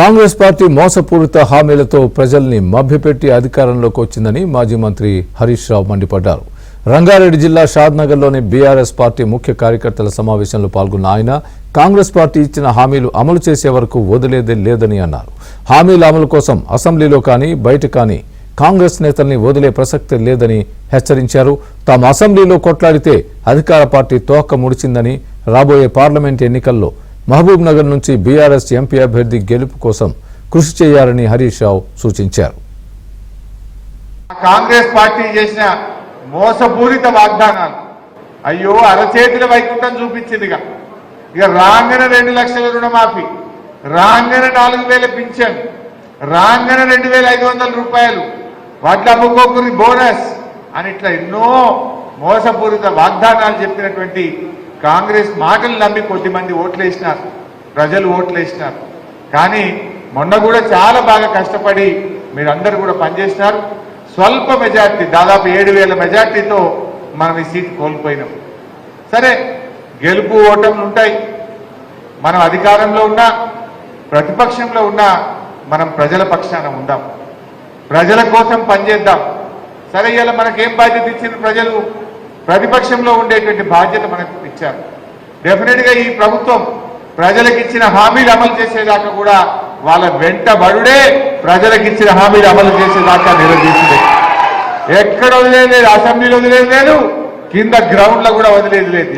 Congress party మోసపూరిత హామీలతో ప్రజల్ని మభ్యపెట్టి అధికారంలోకి వచ్చిందని మాజీ మంత్రి హరీష్ రావు మండిపడ్డారు. రంగారెడ్డి జిల్లా షాద్నగర్లోని బీఆర్ఎస్ పార్టీ ముఖ్య కార్యకర్తల సమావేశంలో పాల్గొన్న ఆయన కాంగ్రెస్ పార్టీ ఇచ్చిన హామీలు అమలు చేసే వరకు వదిలేదే లేదని అన్నారు. హామీల అమలు కోసం అసెంబ్లీలో కానీ బయట కానీ కాంగ్రెస్ నేతల్ని వదిలే ప్రసక్తి లేదని హెచ్చరించారు. తాము అసెంబ్లీలో కొట్లాడితే అధికార పార్టీ తోక ముడిచిందని, రాబోయే పార్లమెంట్ ఎన్నికల్లో మహబూబ్ నగర్ నుంచి బీఆర్ఎస్ ఎంపీ అభ్యర్థి గెలుపు కోసం కృషి చేయాలని హరీష్ రావు సూచించారు. కాంగ్రెస్ పార్టీ చేసిన మోసపూరిత వాగ్దానాలు అయ్యో అరచేతుల వైకుంఠం చూపించిందిగా. ఇక రాంగన 2 లక్షల రుణమాఫీ, రాంగన 4000 పింఛన్, రాంగన 2500 రూపాయలు, వడ్ల అమ్ముకోకుని బోనస్ అని ఇట్లా ఎన్నో మోసపూరిత వాగ్దానాలు చెప్పినటువంటి కాంగ్రెస్ మాటలు నమ్మి కొద్దిమంది ఓట్లేసినారు, ప్రజలు ఓట్లేసినారు. కానీ మొన్న కూడా చాలా బాగా కష్టపడి మీరందరూ కూడా పనిచేసినారు. స్వల్ప మెజార్టీ, దాదాపు 7000 మెజార్టీతో మనం ఈ సీట్ కోల్పోయినాం. సరే, గెలుపు ఓటములు ఉంటాయి. మనం అధికారంలో ఉన్నా ప్రతిపక్షంలో ఉన్నా మనం ప్రజల పక్షాన ఉందాం, ప్రజల కోసం పనిచేద్దాం. సరే, ఇలా మనకేం బాధ్యత ఇచ్చిన ప్రజలు? ప్రతిపక్షంలో ఉండేటువంటి బాధ్యత మనకు ఇచ్చారు. డెఫినెట్గా ఈ ప్రభుత్వం ప్రజలకు ఇచ్చిన హామీలు అమలు చేసేదాకా కూడా వాళ్ళ వెంటబడుడే ప్రజలకు ఇచ్చిన హామీలు అమలు చేసేదాకా నిలదీసింది. ఎక్కడ వదిలేదు లేదు, అసెంబ్లీలో వదిలేదు లేదు, కింద గ్రౌండ్ లో కూడా వదిలేదు లేదు.